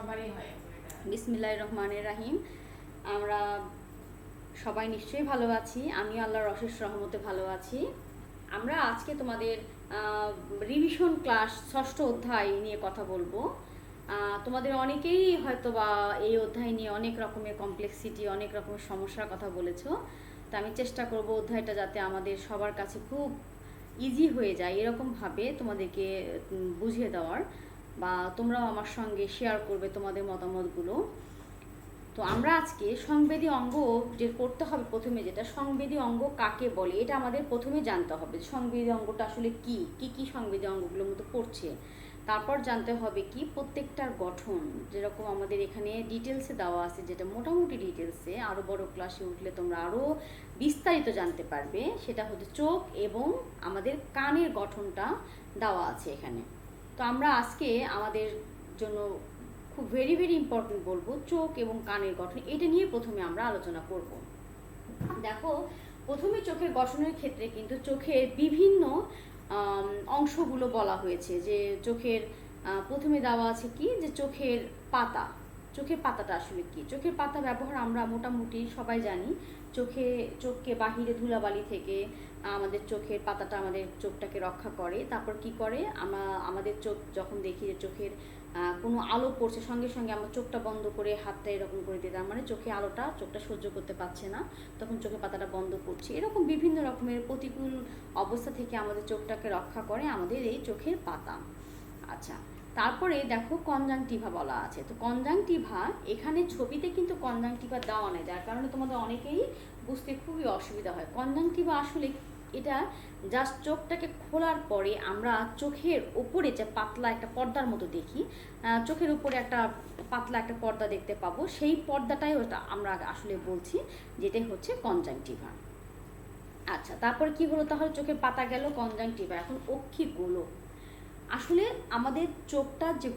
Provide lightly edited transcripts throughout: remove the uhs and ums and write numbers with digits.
সবারই হয়। বিসমিল্লাহির রহমানির রাহিম। আমরা সবাই নিশ্চয়ই ভালো আছি, আমি আল্লাহর অশেষ রহমতে ভালো আছি। আমরা আজকে তোমাদের রিভিশন ক্লাস ষষ্ঠ অধ্যায় নিয়ে কথা বলবো। তোমাদের অনেকেই হয়তো বা এই অধ্যায় নিয়ে অনেক রকমের কমপ্লেক্সিটি, অনেক রকমের সমস্যার কথা বলেছো। তো আমি চেষ্টা করব অধ্যায়টা যাতে আমাদের সবার কাছে খুব ইজি হয়ে যায় এরকমভাবে তোমাদেরকে বুঝিয়ে দেওয়ার, বা তোমরাও আমার সঙ্গে শেয়ার করবে তোমাদের মতামতগুলো। তো আমরা আজকে সংবেদী অঙ্গ যে করতে হবে, প্রথমে যেটা সংবেদী অঙ্গ কাকে বলে এটা আমাদের প্রথমে জানতে হবে। সংবেদী অঙ্গটা আসলে কি কি সংবেদী অঙ্গগুলোর মধ্যে পড়ছে। তারপর জানতে হবে কি প্রত্যেকটার গঠন, যেরকম আমাদের এখানে ডিটেলসে দেওয়া আছে, যেটা মোটামুটি ডিটেলসে, আরও বড় ক্লাসে উঠলে তোমরা আরও বিস্তারিত জানতে পারবে। সেটা হচ্ছে চোখ এবং আমাদের কানের গঠনটা দেওয়া আছে এখানে। তো আমরা আজকে আমাদের জন্য খুব ভেরি ভেরি ইম্পর্টেন্ট বলবো চোখ এবং কানের গঠন, এটা নিয়ে প্রথমে আমরা আলোচনা করব। দেখো, প্রথমে চোখের গঠনের ক্ষেত্রে কিন্তু চোখের বিভিন্ন অংশগুলো বলা হয়েছে। যে চোখের প্রথমে দেওয়া আছে কি, যে চোখের পাতা। চোখের পাতাটা আসলে কি? চোখের পাতা ব্যবহার আমরা মোটামুটি সবাই জানি। চোখকে বাহিরে ধুলাবালি থেকে আমাদের চোখের পাতাটা আমাদের চোখটাকে রক্ষা করে। তারপর কি করে, আমাদের চোখ যখন দেখি যে চোখের কোনো আলো পড়ছে, সঙ্গে সঙ্গে আমরা চোখটা বন্ধ করে হাতটা এরকম করে দিই, তার মানে চোখে আলোটা, চোখটা সহ্য করতে পারছে না, তখন চোখের পাতাটা বন্ধ করছি। এরকম বিভিন্ন রকমের প্রতিকূল অবস্থা থেকে আমাদের চোখটাকে রক্ষা করে আমাদের এই চোখের পাতা। আচ্ছা, তারপরে দেখো কনজাংটিভা বলা আছে। তো কনজাংটিভা এখানে ছবিতে কিন্তু কনজাংটিভা দেওয়া নেই, যার কারণে তোমাদের অনেকেই বুঝতে খুবই অসুবিধা হয়। কনজাংটিভা আসলে এটা জাস্ট চোখটাকে খোলার পরে আমরা চোখের ওপরে যে পাতলা একটা পর্দার মতো দেখি, চোখের উপরে একটা পাতলা একটা পর্দা দেখতে পাবো, সেই পর্দাটাই ওটা আমরা আসলে বলছি, যেটাই হচ্ছে কনজাংটিভা। আচ্ছা, তারপরে কি হলো, তাহলে চোখের পাতা গেল, কনজাংটিভা। এখন অক্ষি গোলক। আসলে আমাদের চোখটা যে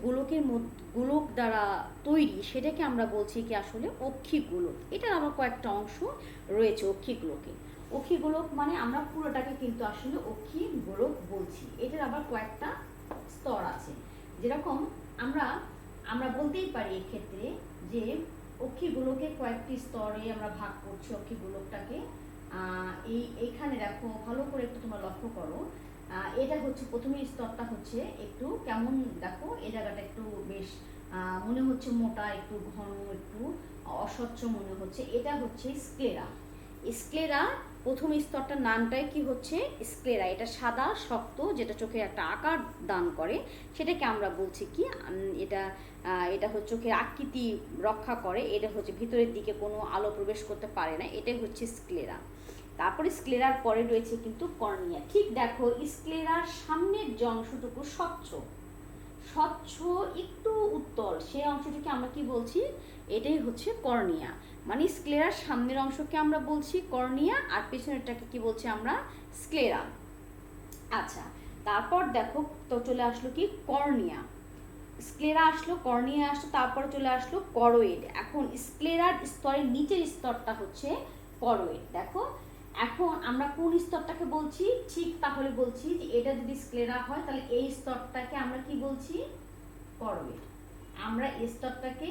গোলক দ্বারা তৈরি, সেটাকে আমরা বলছি কি আসলে অক্ষি গোলক। এটার আবার কয়েকটা অংশ রয়েছে অক্ষি গোলকে। অক্ষি গোলক মানে আমরা পুরোটাকে কিন্তু আসলে অক্ষি গোলক বলছি। এটার আবার কয়েকটা স্তর আছে। যেরকম আমরা আমরা বলতেই পারি এক্ষেত্রে যে অক্ষি গোলকের কয়েকটি স্তরে আমরা ভাগ করছি অক্ষি গোলকটাকে। এইখানে দেখো, ভালো করে একটু তোমরা লক্ষ্য করো। এটা হচ্ছে প্রথমে স্তরটা হচ্ছে একটু কেমন, দেখো এই জায়গাটা একটু বেশ মনে হচ্ছে মোটা, একটু ঘন, একটু অস্বচ্ছ মনে হচ্ছে। এটা হচ্ছে স্ক্লেরা। স্ক্লেরা প্রথম স্তরটার নামটাই কি হচ্ছে স্ক্লেরা। এটা সাদা শক্ত, যেটা চোখে একটা আকার দান করে, সেটাকে আমরা বলছি কি এটা হচ্ছে চোখের আকৃতি রক্ষা করে। এটা হচ্ছে ভিতরের দিকে কোনো আলো প্রবেশ করতে পারে না, এটাই হচ্ছে স্ক্লেরা। তারপরে স্ক্লেরার পরে রয়েছে কিন্তু কর্নিয়া। ঠিক দেখো, স্ক্লেরার সামনের যে অংশটুকু স্বচ্ছ স্বচ্ছ একটু উত্তল, সেই অংশটিকে আমরা কি বলছি, এটাই হচ্ছে কর্নিয়া। মানে স্ক্লেরার সামনের অংশকে আমরা বলছি কর্নিয়া, আর পেছনেরটাকে কি বলছি আমরা, স্ক্লেরা। আচ্ছা, তারপর দেখো, তো চলে আসলো কি কর্নিয়া। স্ক্লেরা আসলো, কর্নিয়া আসলো, তারপরে চলে আসলো করোয়েড। এখন স্ক্লেরার স্তরের নিচের স্তরটা হচ্ছে করোয়েড। দেখো, এখন আমরা কোন স্তরটাকে বলছি, ঠিক তাহলে বলছি যে এটা যদি স্ক্লেরা হয়, তাহলে এই স্তরটাকে আমরা কি বলছি, করোয়েড। আমরা এই স্তরটাকে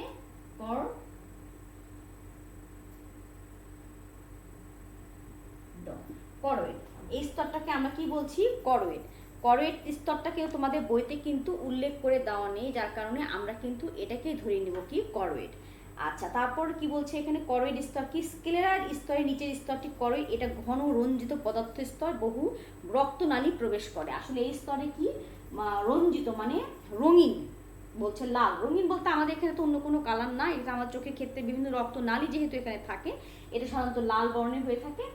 করোয়েড, এই স্তরটাকে আমরা কি বলছি, করোয়েড। করোয়েড স্তরটাকেও তোমাদের বইতে কিন্তু উল্লেখ করে দেওয়া নেই, যার কারণে আমরা কিন্তু এটাকেই ধরে নেব কি করোয়েড। আচ্ছা, তারপর কি বলছে এখানে, করোয়েড স্তর কি, স্ক্লেরার স্তরের নিচের স্তরটি করোয়েড। এটা ঘন রঞ্জিত পদার্থ স্তর, বহু রক্তনালী প্রবেশ করে। আসলে এই স্তরে কি রঞ্জিত মানে রঙিন, বলছে লাল। রঙিন বলতে আমাদের এখানে তো অন্য কোনো কালার না, এটা আমার চোখের ক্ষেত্রে বিভিন্ন রক্তনালী যেহেতু এখানে থাকে, এটা সাধারণত লাল বর্ণের হয়ে থাকে।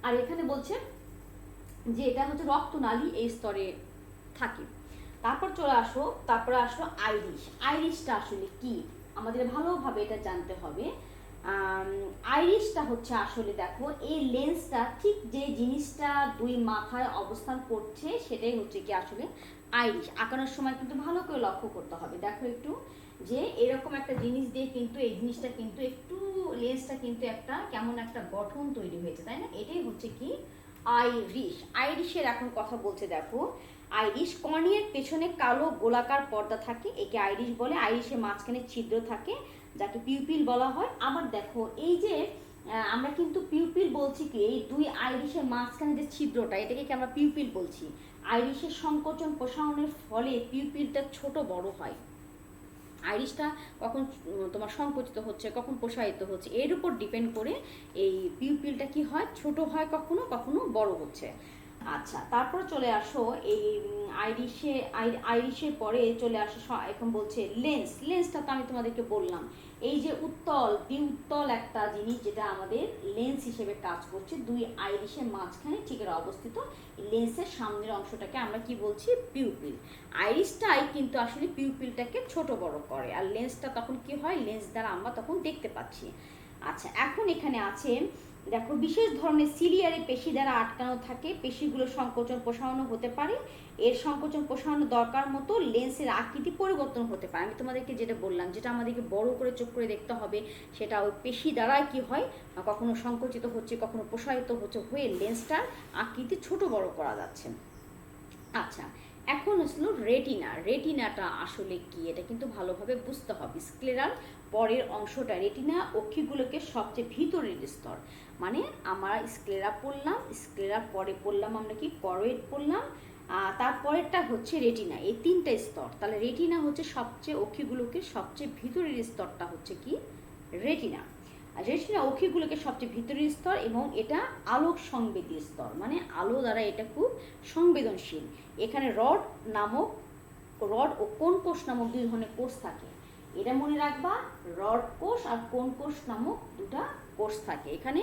আর এখানে বলছে যে এটা হচ্ছে রক্তনালী এই স্তরে থাকে। তারপর চলে আসো, তারপরে আসলো আইরিশ। আইরিশটা আসলে কি আমাদের ভালোভাবে এটা জানতে হবে। আইরিশটা হচ্ছে আসলে দেখো, এই লেন্সটা ঠিক যে জিনিসটা দুই মাথায় অবস্থান করছে, সেটাই হচ্ছে কি আসলে আইরিশ। আঁকানোর সময় কিন্তু ভালো করে লক্ষ্য করতে হবে। দেখো একটু, যে এরকম একটা জিনিস দিয়ে কিন্তু এই জিনিসটা কিন্তু একটু লেন্সটা কিন্তু একটা কেমন একটা গঠন তৈরি হয়েছে, তাই না? এটাই হচ্ছে কি আইরিশ। আইরিশের এখন কথা বলছে, দেখো আইরিশ। কর্নিয়ার পেছনে কালো গোলাকার পর্দা থাকে, একে আইরিশ বলে। আইরিশের মাঝখানে ছিদ্র থাকে যাকে পিউপিল বলা হয়। আবার দেখো এই যে আমরা কিন্তু পিউপিল বলছি কি, এই দুই আইরিশের মাঝখানে যে ছিদ্রটা, এটাকে কি আমরা পিউপিল বলছি। আইরিশের সংকোচন প্রসারণের ফলে পিউপিলটা ছোট বড় হয়। আইরিশটা কখন তোমার সংকুচিত হচ্ছে, কখন প্রসারিত হচ্ছে, এর উপর ডিপেন্ড করে এই পিউপিলটা কি হয়, ছোট হয় কখনো কখনো বড় হচ্ছে। আচ্ছা, তারপর চলে আসো এই আইরিশের পরে চলে আসো এখন বলছে লেন্স। লেন্সটা তো আমি তোমাদেরকে বললাম, এই যে উত্তল দ্বিউত্তল একটা জিনিস যেটা আমাদের লেন্স হিসেবে কাজ করছে দুই আইরিশের মাঝখানে ঠিক অবস্থিত। লেন্সের সামনের অংশটাকে আমরা কি বলছি, পিউপিল। আইরিশটাই কিন্তু আসলে পিউপিলটাকে ছোট বড় করে, আর লেন্সটা তখন কি হয়, লেন্স দ্বারা আমরা তখন দেখতে পাচ্ছি। আচ্ছা, এখন এখানে আছে দেখো, বিশেষ ধরনের সিলিয়ারি পেশি দ্বারা আটকানো থাকে, পেশিগুলো সংকোচন প্রসারণও হতে পারে। এর সংকোচন প্রসারণ দরকার মতো লেন্সের আকৃতি পরিবর্তন হতে পারে। আমি তোমাদেরকে যেটা বললাম, যেটা আমাদেরকে বড় করে চোখ করে দেখতে হবে, সেটা ওই পেশি দ্বারাই কি হয়, কখনো সংকুচিত হচ্ছে, কখনো প্রসারিত হচ্ছে, হয়ে লেন্সটার আকৃতি ছোট বড় করা যাচ্ছে। আচ্ছা, এখন আসলো রেটিনা। রেটিনাটা আসলে কি, এটা কিন্তু ভালোভাবে বুঝতে হবে। স্ক্লেরার পরের অংশটা, রেটিনা অক্ষিগুলোকে সবচেয়ে ভিতরের স্তর, মানে আমরা স্ক্লেরা পড়লাম, স্ক্লেরার পরে পড়লাম আমরা কি, করয়েড পড়লাম, তারপরেরটা হচ্ছে রেটিনা। এই তিনটা স্তর, তাহলে রেটিনা হচ্ছে সবচেয়ে অক্ষিগুলোকে সবচেয়ে ভিতরের স্তরটা হচ্ছে কি, রেটিনা। আর রেটিনা অক্ষিগুলোকে সবচেয়ে ভিতরের স্তর, এবং এটা আলোক সংবেদী স্তর, মানে আলো দ্বারা এটা খুব সংবেদনশীল। এখানে রড ও কোন কোষ নামক দুই ধরনের কোষ থাকে, এটা মনে রাখবা। রড কোষ আর কোন কোষ নামক দুটা কোষ থাকে। এখানে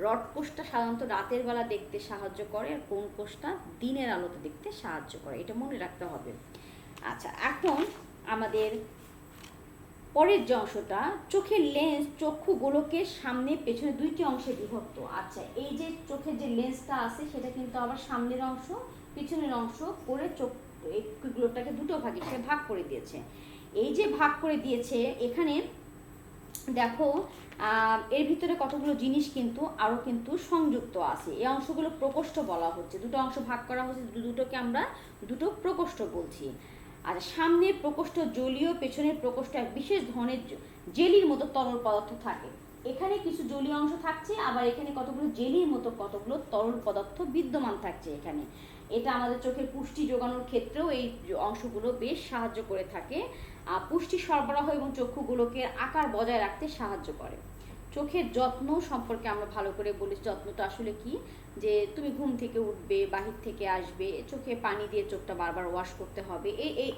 রড কোষটা সাধারণত রাতের বেলা দেখতে সাহায্য করে, আর কোন কোষটা দিনের আলোতে দেখতে সাহায্য করে, এটা মনে রাখতে হবে। আচ্ছা, এখন আমাদের পরের যে অংশটা, চোখের লেন্স চক্ষু গোলকের সামনে পেছনে দুইটি অংশে বিভক্ত। আচ্ছা, এই যে চোখের যে লেন্সটা আছে সেটা কিন্তু আবার সামনের অংশ পিছনের অংশ করে চোখগুলোটাকে দুটো ভাগে সে ভাগ করে দিয়েছে। এই যে ভাগ করে দিয়েছে, এখানে দেখো এর ভিতরে কতগুলো জিনিস কিন্তু আরও কিন্তু সংযুক্ত আছে। এই অংশগুলো প্রকোষ্ঠ বলা হচ্ছে, দুটো অংশ ভাগ করা হচ্ছে, দুটোকে আমরা দুটো প্রকোষ্ঠ বলছি। আর সামনের প্রকোষ্ঠ জলীয়, পেছনের প্রকোষ্ঠ এক বিশেষ ধরনের জেলির মতো তরল পদার্থ থাকে। এখানে কিছু জলীয় অংশ থাকছে, আবার এখানে কতগুলো জেলির মতো কতগুলো তরল পদার্থ বিদ্যমান থাকছে এখানে। এটা আমাদের চোখের পুষ্টি যোগানোর ক্ষেত্রেও এই অংশগুলো বেশ সাহায্য করে থাকে। পুষ্টি সরবরাহ এবং চক্ষুগুলোকে আকার বজায় রাখতে সাহায্য করে। চোখের যত্ন সম্পর্কে আমরা ভালো করে বলি। যত্নটা আসলে কি, যে তুমি ঘুম থেকে উঠবে, বাহির থেকে আসবে, চোখে পানি দিয়ে চোখটা বারবার ওয়াশ করতে হবে,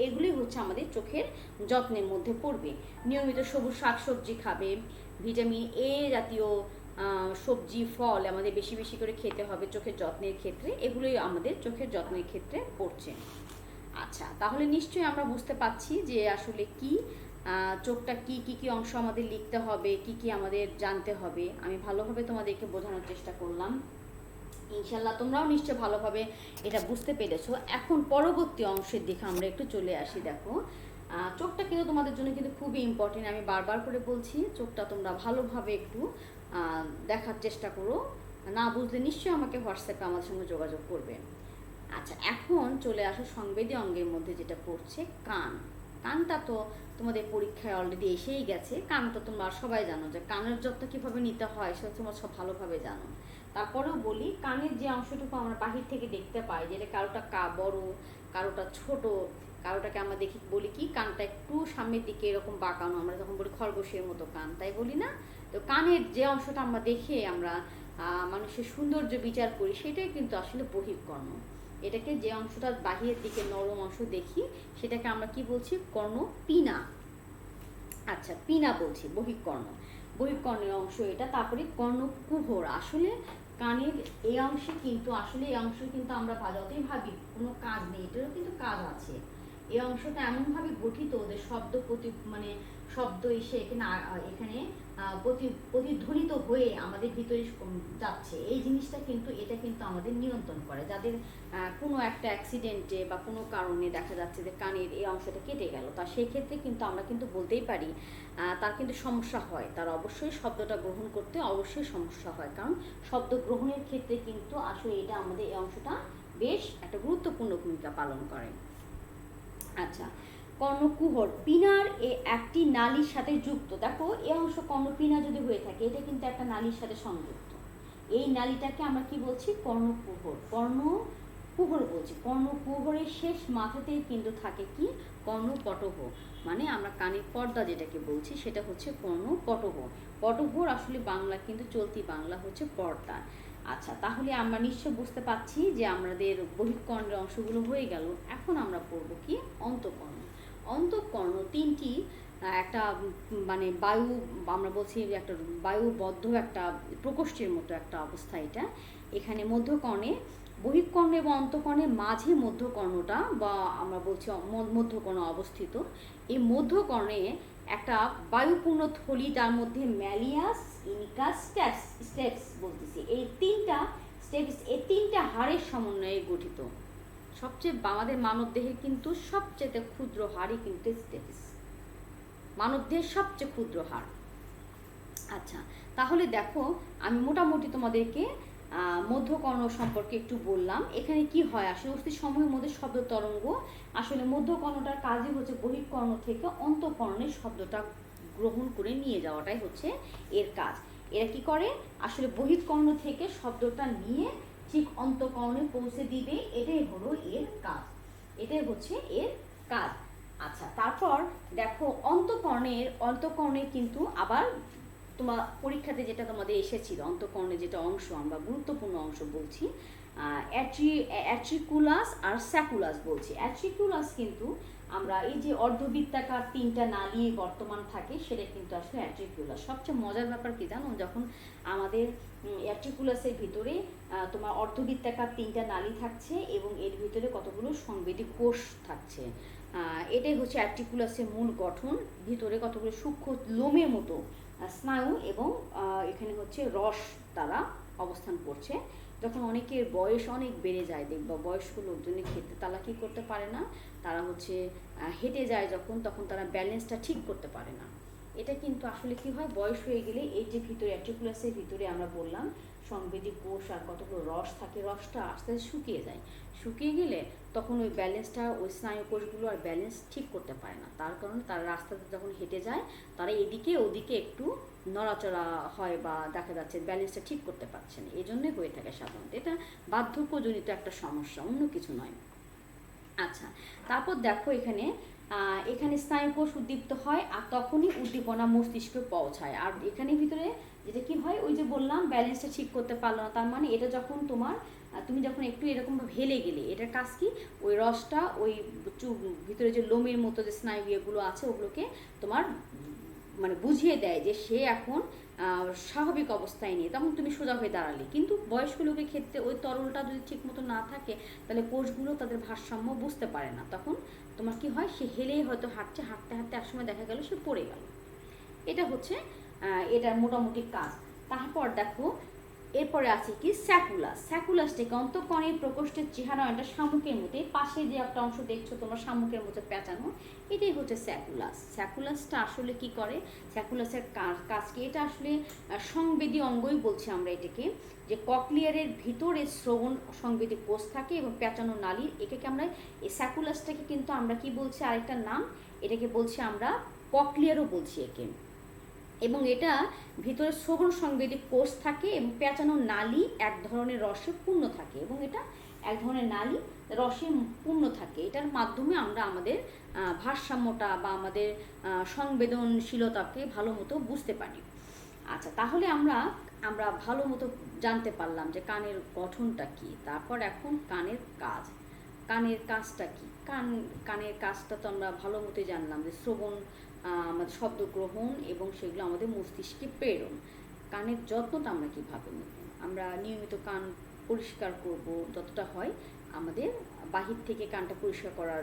এগুলি হচ্ছে আমাদের চোখের যত্নের মধ্যে পড়বে। নিয়মিত সবুজ শাকসবজি খাবে, ভিটামিন এ জাতীয় সবজি ফল আমাদের বেশি বেশি করে খেতে হবে চোখের যত্নের ক্ষেত্রে, এগুলোই আমাদের চোখের যত্নের ক্ষেত্রে পড়ছে। আচ্ছা, তাহলে নিশ্চয়ই আমরা বুঝতে পারছি যে আসলে কি চোখটা কি কি অংশ আমাদের লিখতে হবে, কি কি আমাদের জানতে হবে। আমি ভালোভাবে তোমাদেরকে বোঝানোর চেষ্টা করলাম, ইনশাল্লাহ তোমরাও নিশ্চয় ভালোভাবে এটা বুঝতে পেরেছো। এখন পরবর্তী অংশের দিকে আমরা একটু চলে আসি। দেখো, চোখটা কিন্তু তোমাদের জন্য কিন্তু খুবই ইম্পর্টেন্ট, আমি বারবার করে বলছি। চোখটা তোমরা ভালোভাবে একটু দেখার চেষ্টা করো, না বুঝলে নিশ্চয়ই আমাকে হোয়াটসঅ্যাপে আমার সঙ্গে যোগাযোগ করবে। আচ্ছা, এখন চলে আসো সংবেদী অঙ্গের মধ্যে যেটা পড়ছে কান। কানটা তো তোমাদের পরীক্ষায় অলরেডি এসেই গেছে। কান তো তোমরা সবাই জানো, যে কানের যত্ন কীভাবে নিতে হয় সেটা তোমরা সব ভালোভাবে জানো। তারপরেও বলি, কানের যে অংশটুকু আমরা বাহির থেকে দেখতে পাই, যেটা কারোটা বড়, কারোটা ছোট, কারোটাকে আমরা দেখি বলি কি কানটা একটু সামনের দিকে এরকম বাঁকানো, আমরা যখন বলি খরগোশের মতো কান, তাই বলি না? তো কানের যে অংশটা আমরা দেখে আমরা মানুষের সৌন্দর্য বিচার করি, সেটাই কিন্তু আসলে বহিঃকর্ণ। এটাকে যে অংশটা বাহিরের দিকে নরম অংশ দেখি, সেটাকে আমরা কি বলছি, কর্ণপিনা। আচ্ছা, পিনা বলছি, বহিঃকর্ণের অংশ এটা। তারপরে কর্ণকুহর। আসলে কানের এই অংশে কিন্তু আমরা যতই ভাবি কোনো কাজ নেই, এটারও কিন্তু কাজ আছে। এই অংশটা এমনভাবে গঠিত যে শব্দ এসে এখানে প্রতিধ্বনিত হয়ে আমাদের ভিতরে যাচ্ছে। এই জিনিসটা কিন্তু এটা কিন্তু আমাদের নিয়ন্ত্রণ করে। যাদের কোনো একটা অ্যাক্সিডেন্টে বা কোনো কারণে দেখা যাচ্ছে যে কানের এই অংশটা কেটে গেল, তা সেই ক্ষেত্রে কিন্তু আমরা কিন্তু বলতেই পারি তার কিন্তু সমস্যা হয়, তার অবশ্যই শব্দটা গ্রহণ করতে অবশ্যই সমস্যা হয়, কারণ শব্দ গ্রহণের ক্ষেত্রে কিন্তু আসলে এটা আমাদের এই অংশটা বেশ একটা গুরুত্বপূর্ণ ভূমিকা পালন করে। আচ্ছা, কর্ণকুহর পিনার একটি নালীর সাথে যুক্ত। দেখো এই অংশ কর্ণপিনা যদি হয়ে থাকে, এটা কিন্তু একটা নালীর সাথে সংযুক্ত। এই নালীটাকে আমরা কি বলছি? কর্ণকুহর। কর্ণকুহর বলছি। কর্ণকুহরের শেষ মাথাতেই কিন্তু থাকে কি? কর্ণপটহ। মানে আমরা কানের পর্দা যেটাকে বলছি সেটা হচ্ছে কর্ণপটহ। পটহর আসলে বাংলা কিন্তু চলতি বাংলা হচ্ছে পর্দা। আচ্ছা, তাহলে আমরা নিশ্চয় বুঝতে পারছি যে আমাদের বহিঃকর্ণের অংশগুলো হয়ে গেল। এখন আমরা পড়ব কি? অন্তঃকর্ণ। অন্তঃকর্ণ তিনটি, একটা মানে বায়ু, আমরা বলছি একটা বায়ুবদ্ধ একটা প্রকোষ্ঠের মতো একটা অবস্থা এটা। এখানে মধ্যকর্ণে, বহিঃকর্ণ এবং অন্তঃকর্ণের মাঝে মধ্যকর্ণটা বা আমরা বলছি মধ্যকর্ণ অবস্থিত। এই মধ্যকর্ণে একটা বায়ুপূর্ণ থলি, তার মধ্যে ম্যালিয়াস, ইনিকাস, স্টেপস বলতেছি, এই তিনটা স্টেপস, এই তিনটা হাড়ের সমন্বয়ে গঠিত। সবচেয়ে আমাদের মানব দেহের কিন্তু সবচেয়ে ক্ষুদ্র হাড়ই কিন্তু স্টেপস, মানব দেহের সবচেয়ে ক্ষুদ্র হাড়। আচ্ছা, তাহলে দেখো আমি মোটামুটি তোমাদেরকে মধ্যকর্ণ সম্পর্কে একটু বললাম। এখানে কি হয় আসলে অস্থি সমূহের মধ্যে শব্দ তরঙ্গ, আসলে মধ্যকর্ণটার কাজই হচ্ছে বহিঃকর্ণ থেকে অন্তঃকর্ণের শব্দটা গ্রহণ করে নিয়ে যাওয়াটাই হচ্ছে এর কাজ। এরা কি করে? আসলে বহিঃকর্ণ থেকে শব্দটা নিয়ে ঠিক অন্তঃকর্ণে পৌঁছে দিবে, এটাই হলো এর কাজ, এটাই হচ্ছে এর কাজ। আচ্ছা, তারপর দেখো অন্তঃকর্ণের কিন্তু আবার তোমার পরীক্ষাতে যেটা তোমাদের এসেছিল, অন্তঃকর্ণের যেটা অংশ আমরা গুরুত্বপূর্ণ অংশ বলছি, অ্যাট্রিকুলাস আর স্যাকুলাস বলছি। অ্যাট্রিকুলাস কিন্তু আমরা এই যে অর্ধবৃত্তাকার তিনটা নালী বর্তমান থাকে, সেটা কিন্তু আসলে অ্যাট্রিকুলাস। সবচেয়ে মজার ব্যাপার কি জানো? যখন আমাদের অ্যাট্রিকুলাসের ভিতরে তোমার অর্ধবৃত্তাকার তিনটা নালী থাকছে এবং এর ভিতরে কতগুলো সংবেদী কোষ থাকছে, এটাই হচ্ছে অ্যাট্রিকুলাসের মূল গঠন। ভিতরে কতগুলো সূক্ষ্ম লোমের মতো স্নায়ু এবং এখানে হচ্ছে রস তারা অবস্থান করছে। যখন অনেকের বয়স অনেক বেড়ে যায়, দেখবা বয়স্ক লোকজনের ক্ষেত্রে তারা কী করতে পারে না, তারা হচ্ছে হেঁটে যায় যখন, তখন তারা ব্যালেন্সটা ঠিক করতে পারে না। এটা কিন্তু আসলে কি হয়, বয়স হয়ে গেলে এই যে ভিতরে অ্যাট্রিকুলাসের ভিতরে আমরা বললাম সংবেদী কোষ আর কতগুলো রস থাকে, রসটা আস্তে আস্তে শুকিয়ে যায়। শুকিয়ে গেলে তখন ওই ব্যালেন্সটা, ওই স্নায়ু কোষগুলো আর ব্যালেন্স ঠিক করতে পারে না। তার কারণে তারা রাস্তাতে যখন হেঁটে যায়, তারা এদিকে ওদিকে একটু নড়াচড়া হয় বা দেখা যাচ্ছে ব্যালেন্সটা ঠিক করতে পারছে না। এই জন্যই হয়ে থাকে সাধারণত। এটা বার্ধক্যজনিত একটা সমস্যা, অন্য কিছু নয়। আচ্ছা, তারপর দেখো এখানে স্নায়ুকোষ উদ্দীপ্ত হয় আর তখনই উদ্দীপনা মস্তিষ্কে পৌঁছায়। আর এখানে ভিতরে যেটা কি হয়, ওই যে বললাম ব্যালেন্সটা ঠিক করতে পারলো না, তার মানে এটা যখন তুমি যখন একটু এরকমভাবে হেলে গেলে, এটার কাজ কি, ওই রসটা ওই ভিতরে যে লোমের মতো যে স্নায়ু ইয়েগুলো আছে ওগুলোকে তোমার মানে বুঝিয়ে দেয় যে সে এখন স্বাভাবিক অবস্থায় নেই, তখন তুমি সোজা হয়ে দাঁড়ালে। কিন্তু বয়স্ক লোকের ক্ষেত্রে ওই তরলটা যদি ঠিক মতো না থাকে, তাহলে কোষগুলো তাদের ভারসাম্য বুঝতে পারে না। তখন তোমার কি হয়, সে হেলেই হয়তো হাঁটতে হাঁটতে একসময় দেখা গেল সে পড়ে গেল। এটা হচ্ছে এটার মোটামুটি কাজ। তারপর দেখো এরপরে আছে কি স্যাকুলাস। স্যাকুলাসটাকে অন্তঃকর্ণের প্রকোষ্ঠের চেহারা একটা শামুকের মতো, পাশে যে একটা অংশ দেখছো তোমরা শামুকের মতো পেঁচানো, এটাই হচ্ছে স্যাকুলাস। স্যাকুলাসটা আসলে কি করে, স্যাকুলাসের কাজ কি, এটা আসলে সংবেদী অঙ্গই বলছি আমরা এটাকে, যে ককলিয়ারের ভিতরে শ্রবণ সংবেদী কোষ থাকে এবং পেঁচানো নালী, এটাকে আমরা এই স্যাকুলাসটাকে কিন্তু আমরা কি বলছি, আরেকটা নাম, এটাকে বলছি আমরা ককলিয়ারও বলছি একে। এবং এটা ভিতরে শ্রবণ সংবেদী কোষ থাকে এবং পেঁচানো নালী এক ধরনের রসে পূর্ণ থাকে, এবং এটা এক ধরনের নালী রসে পূর্ণ থাকে। এটার মাধ্যমে আমরা আমাদের ভারসাম্যটা বা আমাদের সংবেদনশীলতাকে ভালো মতো বুঝতে পারি। আচ্ছা, তাহলে আমরা ভালো মতো জানতে পারলাম যে কানের গঠনটা কি। তারপর এখন কানের কাজ। কানের কাজটা কি? কানের কাজটা তো আমরা ভালো মতোই জানলাম যে শ্রবণ, আমাদের শব্দ গ্রহণ এবং সেগুলো আমাদের মস্তিষ্কে প্রেরণ। কানের যত্নটা আমরা কীভাবে নেব? আমরা নিয়মিত কান পরিষ্কার করব যতটা হয়, আমাদের বাহির থেকে কানটা পরিষ্কার করার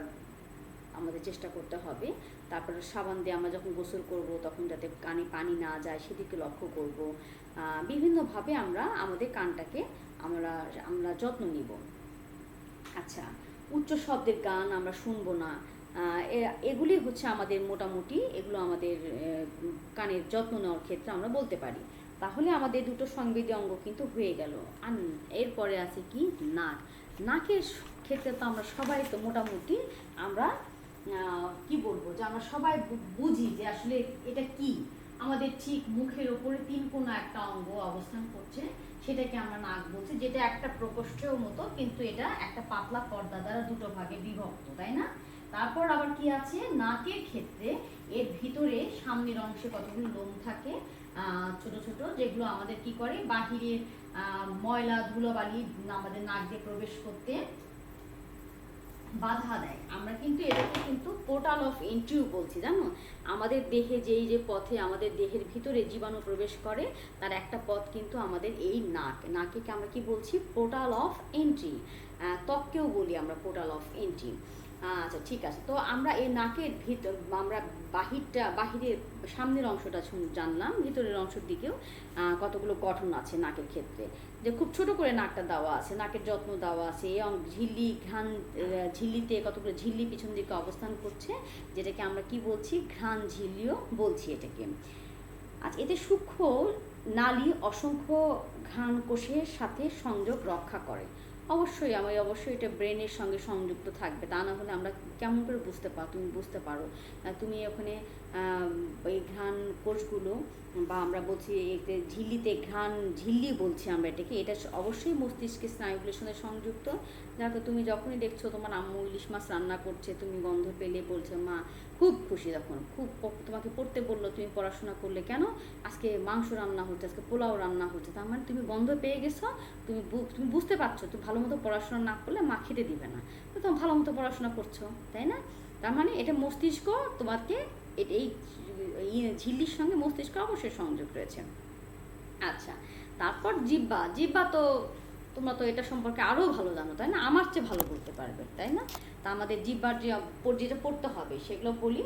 আমাদের চেষ্টা করতে হবে। তারপরে সাবান দিয়ে আমরা যখন গোসল করব তখন যাতে কানে পানি না যায় সেদিকে লক্ষ্য করব। বিভিন্নভাবে আমরা আমাদের কানটাকে আমরা যত্ন নিব। আচ্ছা, উচ্চ শব্দের গান আমরা শুনবো না, এগুলি হচ্ছে আমাদের মোটামুটি, এগুলো আমাদের কানের যত্ন নেওয়ার ক্ষেত্রে আমরা বলতে পারি। তাহলে আমাদের দুটো সংবেদী অঙ্গ কিন্তু হয়ে গেল। এরপরে আছে কি নাক। নাকের ক্ষেত্রে তো আমরা সবাই তো মোটামুটি আমরা কি বলবো যে আমরা সবাই বুঝি যে আসলে এটা কি। আমাদের ঠিক মুখের ওপরে 3 কোণা একটা অঙ্গ অবস্থান করছে, সেটাকে আমরা নাক বলছি, যেটা একটা প্রকোষ্ঠের মতো, কিন্তু এটা একটা পাতলা পর্দা দ্বারা দুটো ভাগে বিভক্ত, তাই না? তারপর আবার কি আছে, নাকের ক্ষেত্রে এর ভিতরে সামনের অংশে কতগুলো লোম থাকে ছোট ছোট, যেগুলো আমাদের কি করে বাহিরের ময়লা ধুলোবালি আমাদের নাক দিয়ে প্রবেশ করতে বাধা দেয়। আমরা কিন্তু এটাকে কিন্তু পোর্টাল অফ এন্ট্রিও বলছি, জানো? আমাদের দেহে যে পথে আমাদের দেহের ভিতরে জীবাণু প্রবেশ করে তার একটা পথ কিন্তু আমাদের এই নাক। নাকে আমরা কি বলছি? Portal of entry. ত্বককেও বলি আমরা পোর্টাল অফ এন্ট্রি। আচ্ছা, ঠিক আছে। তো আমরা এই নাকের ভিতর আমরা বাহিরের সামনের অংশটা জানলাম, ভিতরের অংশের দিকেও কতগুলো গঠন আছে নাকের ক্ষেত্রে, যে খুব ছোট করে নাকটা দেওয়া আছে, নাকের যত্ন দেওয়া আছে। এই ঝিল্লি ঘ্রাণ ঝিল্লিতে কতগুলো ঝিল্লি পিছন দিকে অবস্থান করছে, যেটাকে আমরা কি বলছি? ঘ্রাণ ঝিল্লিও বলছি এটাকে। আচ্ছা, এতে সূক্ষ্ম নালী অসংখ্য ঘ্রাণ কোষের সাথে সংযোগ রক্ষা করে। অবশ্যই অবশ্যই এটা ব্রেনের সঙ্গে সংযুক্ত থাকবে, তা না হলে আমরা কেমন করে তুমি বুঝতে পারো? তুমি ওখানে এই ঘ্রাণ কোষগুলো বা আমরা বলছি ঝিল্লিতে ঘ্রাণ ঝিল্লি বলছি আমরা এটাকে, এটা অবশ্যই মস্তিষ্কের স্নায়ুগুলোর সঙ্গে সংযুক্ত। যাতে তুমি যখনই দেখছো তোমার আম্মু ইলিশ মাছ রান্না করছে, তুমি গন্ধ পেলে বলছো মা, খুব খুশি, তখন খুব তোমাকে পড়তে বললো, তুমি পড়াশোনা করলে, কেন আজকে মাংস রান্না হচ্ছে, আজকে পোলাও রান্না হচ্ছে, তার মানে তুমি গন্ধ পেয়ে গেছো, তুমি বুঝতে পারছো তুমি ভালো মতো পড়াশোনা না করলে মা খেতে দিবে না, তো তুমি ভালো মতো পড়াশোনা করছো, তাই না? তার মানে এটা মস্তিষ্ক তোমাকে এই ঝিল্লির সঙ্গে মস্তিষ্ক অবশ্যই সংযোগ রয়েছে। আচ্ছা, তারপর জিহ্বা। জিহ্বা তো তোমরা তো এটা সম্পর্কে আরও ভালো জানো, তাই না? আমার চেয়ে ভালো বলতে পারবে, তাই না? তা আমাদের জিহ্বার যেটা পড়তে হবে সেগুলো বলি।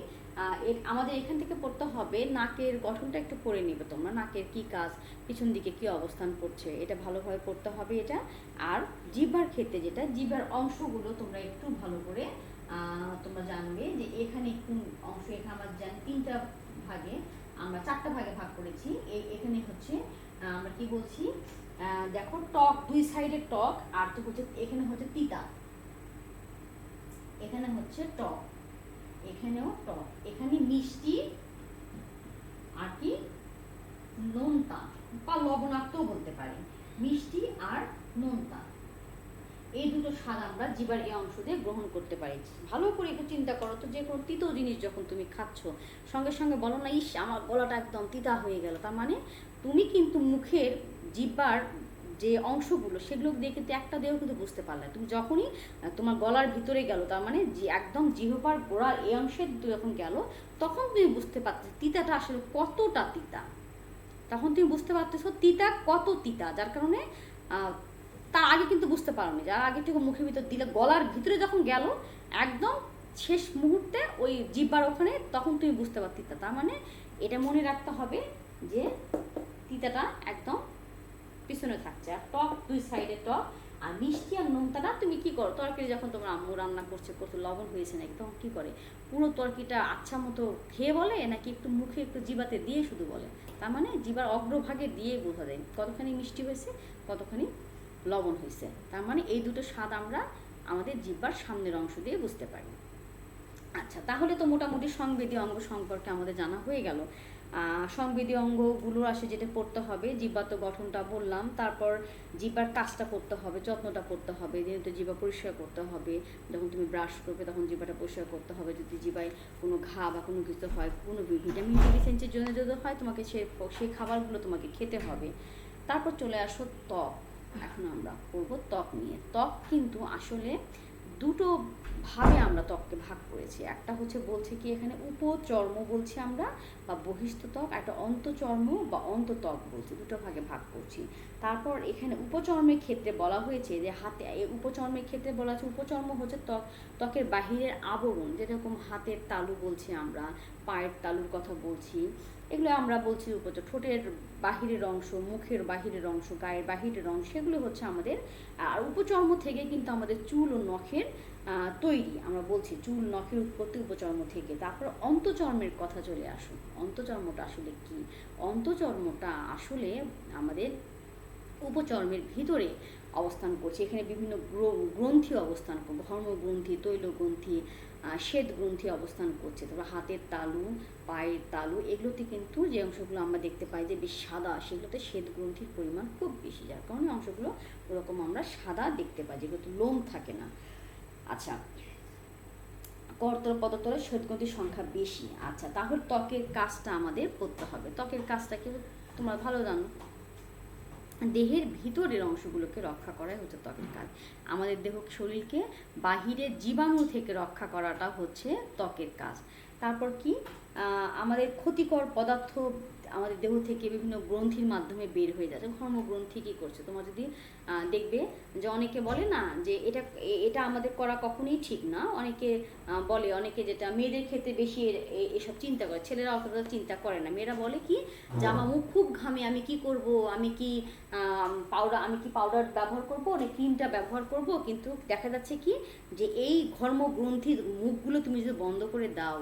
আমাদের এখান থেকে পড়তে হবে নাকের গঠনটা একটু পড়ে নিবে তোমরা, নাকের কি কাজ, পিছন দিকে কি অবস্থান করছে, এটা ভালোভাবে পড়তে হবে এটা। আর জিহ্বার ক্ষেত্রে যেটা জিহ্বার অংশগুলো তোমরা একটু ভালো করে তোমরা জানবে যে এখানে কোন অংশ, এখানে আমরা জানি 3টা ভাগে, আমরা 4টা ভাগে ভাগ করেছি। এখানে হচ্ছে আমরা কি বলছি, দেখো টক, 2 সাইডে টক, আর তো হচ্ছে এখানে হচ্ছে তিতা, এখানে হচ্ছে টক, এখানেও টক, এখানে মিষ্টি আর কি নোনতা বা লবণাক্তও বলতে পারি, মিষ্টি আর নোনতা, এই দুটো স্বাদ আমরা জিহ্বার এই অংশ দিয়ে গ্রহণ করতে পারি। ভালো করে একটু চিন্তা করো তো, যে কোনো তিতো জিনিস যখন তুমি খাচ্ছ, সঙ্গে সঙ্গে বলো না ইস আমার গলাটা একদম তিতা হয়ে গেল, তার মানে তুমি কিন্তু মুখের জিহ্বার যে অংশগুলো সেগুলো দিয়ে কিন্তু একটা দিয়েও কিন্তু বুঝতে পারলে। তুমি যখনই তোমার গলার ভিতরে গেল, তার মানে যে একদম জিহ্বার গোড়ার এই অংশে যখন গেল, তখন তুমি বুঝতে পারছো তিতাটা আসলে কতটা তিতা, তখন তুমি বুঝতে পারতেছো তিতা কত তিতা, যার কারণে তার আগে কিন্তু বুঝতে পারোনি, যার আগে থেকে মুখের ভিতর দিলে গলার ভিতরে যখন গেল একদম শেষ মুহূর্তে ওই জিহ্বার ওখানে, তখন তুমি বুঝতে পার তিতা। তার মানে এটা মনে রাখতে হবে যে তিতাটা একদম পিছনে থাকছে, আর টক 2 সাইডে টক, আর মিষ্টি আর নোনতাটা তুমি কি করো, তরকারি যখন তোমার আম্মু রান্না করছে কত লবণ হয়েছে নাকি, তখন কি করে পুরো তরকারিটা আচ্ছা মতো খেয়ে বলে, নাকি একটু মুখে একটু জিবাতে দিয়ে শুধু বলে? তার মানে জিবার অগ্রভাগে দিয়ে বোঝা যায় কতখানি মিষ্টি হয়েছে, কতখানি লবণ হয়েছে। তার মানে এই দুটো স্বাদ আমরা আমাদের জিহ্বার সামনের অংশ দিয়ে বুঝতে পারি। আচ্ছা, তাহলে তো মোটামুটি সংবেদীয় অঙ্গ সম্পর্কে আমাদের জানা হয়ে গেল। সংবেদীয় অঙ্গগুলোর আসে যেটা পড়তে হবে, জিহ্বার তো গঠনটা বললাম, তারপর জিহ্বার কাজটা করতে হবে, যত্নটা করতে হবে, যেহেতু জিহ্বা পরিষ্কার করতে হবে, যখন তুমি ব্রাশ করবে তখন জিহ্বাটা পরিষ্কার করতে হবে, যদি জিহ্বায় কোনো ঘা বা কোনো কিছু হয়, কোনো ভিটামিন ডেফিসিয়েন্সির জন্য যদি হয়, তোমাকে সেই খাবারগুলো তোমাকে খেতে হবে। তারপর চলে আসো ত্বক। এখন আমরা পড়বো ত্বক নিয়ে। ত্বক কিন্তু আসলে দুটো ভাবে আমরা ত্বককে ভাগ করেছি, একটা হচ্ছে বলছে কি এখানে উপচর্ম বলছি আমরা বা বহিস্থ ত্বক, একটা অন্তচর্ম বা অন্তত্বক বলছি, দুটো ভাগে ভাগ করছি। তারপর এখানে উপচর্মের ক্ষেত্রে বলা হয়েছে যে হাতে, উপচর্মের ক্ষেত্রে বলা হচ্ছে উপচর্ম হচ্ছে ত্বকের বাহিরের আবরণ, যেরকম হাতের তালু বলছি আমরা, পায়ের তালুর কথা বলছি, এগুলো আমরা বলছি উপচর্ম। ঠোঁটের বাহিরের অংশ, মুখের বাহিরের অংশ, গায়ের বাহিরের অংশ, এগুলো হচ্ছে আমাদের। আর উপচর্ম থেকে কিন্তু আমাদের চুল ও নখের তৈরি, আমরা বলছি চুল নখের উৎপত্তি উপচর্ম থেকে। তারপর অন্তচর্মের কথা চলে আসুন। অন্তচর্মটা আসলে কি? অন্তচর্মটা আসলে আমাদের উপচর্মের ভিতরে অবস্থান করছে, এখানে বিভিন্ন গ্রন্থি অবস্থান করবে, ধর্মগ্রন্থি, তৈলগ্রন্থি, শ্বেত গ্রন্থি অবস্থান করছে। তারপর হাতের তালু, পায়ের তালু, এগুলোতে কিন্তু যে অংশগুলো আমরা দেখতে পাই যে বেশ সাদা, সেগুলোতে শ্বেত গ্রন্থির পরিমাণ খুব বেশি, যার কারণে অংশগুলো ওরকম আমরা সাদা দেখতে পাই, যেগুলোতে লোম থাকে না। আচ্ছা, করতল পদতলে শ্বেতগ্রন্থির সংখ্যা বেশি। আচ্ছা, তাহলে ত্বকের কাজটা আমাদের করতে হবে। ত্বকের কাজটা কি তোমরা ভালো জানো, দেহের ভিতরের অংশগুলোকে রক্ষা করাই হচ্ছে ত্বকের কাজ। আমাদের দেহ শরীরকে বাহিরের জীবাণু থেকে রক্ষা করাটা হচ্ছে ত্বকের কাজ। তারপর কি, আমাদের ক্ষতিকর পদার্থ আমাদের দেহ থেকে বিভিন্ন গ্রন্থির মাধ্যমে বের হয়ে যাচ্ছে। ধর্মগ্রন্থি কী করছে, তোমার যদি দেখবে যে অনেকে বলে না যে এটা এটা আমাদের করা কখনোই ঠিক না, অনেকে বলে, অনেকে যেটা মেয়েদের ক্ষেত্রে বেশি এসব চিন্তা করে, ছেলেরা অতটা চিন্তা করে না। মেয়েরা বলে কি, যে আমার মুখ খুব ঘামে, আমি কি করব, আমি কি পাউডার ব্যবহার করব, না ক্রিমটা ব্যবহার করব। কিন্তু দেখা যাচ্ছে কি, যে এই ধর্মগ্রন্থির মুখগুলো তুমি যদি বন্ধ করে দাও,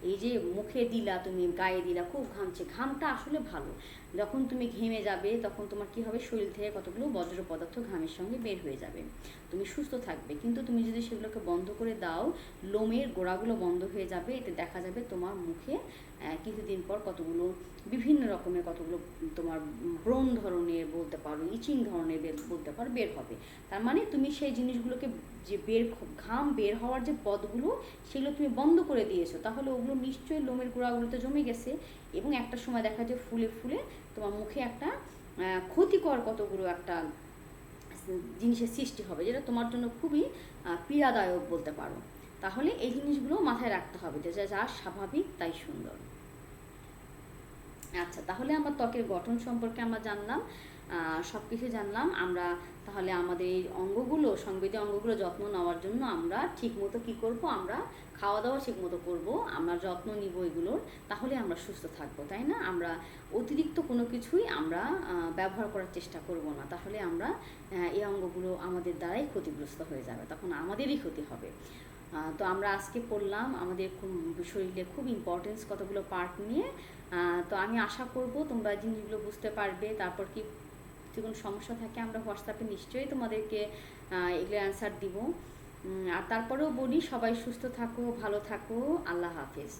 এই যে মুখে দিলা, তুমি গায়ে দিলা, খুব ঘামছে, ঘামটা আসলে ভালো। যখন তুমি ঘেমে যাবে তখন তোমার কি হবে, শরীর থেকে কতগুলো বজ্র পদার্থ ঘামের সঙ্গে বের হয়ে যাবে, তুমি সুস্থ থাকবে। কিন্তু তুমি যদি সেগুলোকে বন্ধ করে দাও, লোমের গোড়াগুলো বন্ধ হয়ে যাবে, এতে দেখা যাবে তোমার মুখে কিছুদিন পর কতগুলো বিভিন্ন রকমের কতগুলো তোমার ব্রণ ধরনের বলতে পারো, ইচিং ধরনের বলতে পারো বের হবে। তার মানে তুমি সেই জিনিসগুলোকে যে ঘাম বের হওয়ার যে পথগুলো, সেগুলো তুমি বন্ধ করে দিয়েছো, তাহলে ওগুলো নিশ্চয়ই লোমের গোড়াগুলোতে জমে গেছে, এবং একটা সময় দেখা যায় ফুলে ফুলে তোমার মুখে একটা ক্ষতিকর কতগুলো একটা জিনিসের সৃষ্টি হবে, যেটা তোমার জন্য খুবই পীড়াদায়ক বলতে পারো। তাহলে এই জিনিসগুলো মাথায় রাখতে হবে, যে যা স্বাভাবিক তাই সুন্দর। আচ্ছা, তাহলে আমার ত্বকের গঠন সম্পর্কে আমরা জানলাম, সব কিছু জানলাম আমরা। তাহলে আমাদের এই অঙ্গগুলো, সংবেদী অঙ্গগুলো যত্ন নেওয়ার জন্য আমরা ঠিক মতো কী করবো, আমরা খাওয়া দাওয়া ঠিক মতো করবো, আমরা যত্ন নিব এগুলোর, তাহলে আমরা সুস্থ থাকবো, তাই না? আমরা অতিরিক্ত কোনো কিছুই আমরা ব্যবহার করার চেষ্টা করব না, তাহলে আমরা এই অঙ্গগুলো আমাদের দ্বারাই ক্ষতিগ্রস্ত হয়ে যাবে, তখন আমাদেরই ক্ষতি হবে। তো আমরা আজকে পড়লাম আমাদের শরীরে খুব ইম্পর্টেন্স কতগুলো পার্ট নিয়ে। তো আমি আশা করব তোমরা জিনিসগুলো বুঝতে পারবে। তারপর কি যদি কোনো সমস্যা থাকে আমরা হোয়াটসঅ্যাপে নিশ্চয়ই তোমাদেরকে এগুলো অ্যান্সার দিব। আর তারপরেও বলি, সবাই সুস্থ থাকো, ভালো থাকো, আল্লাহ হাফেজ।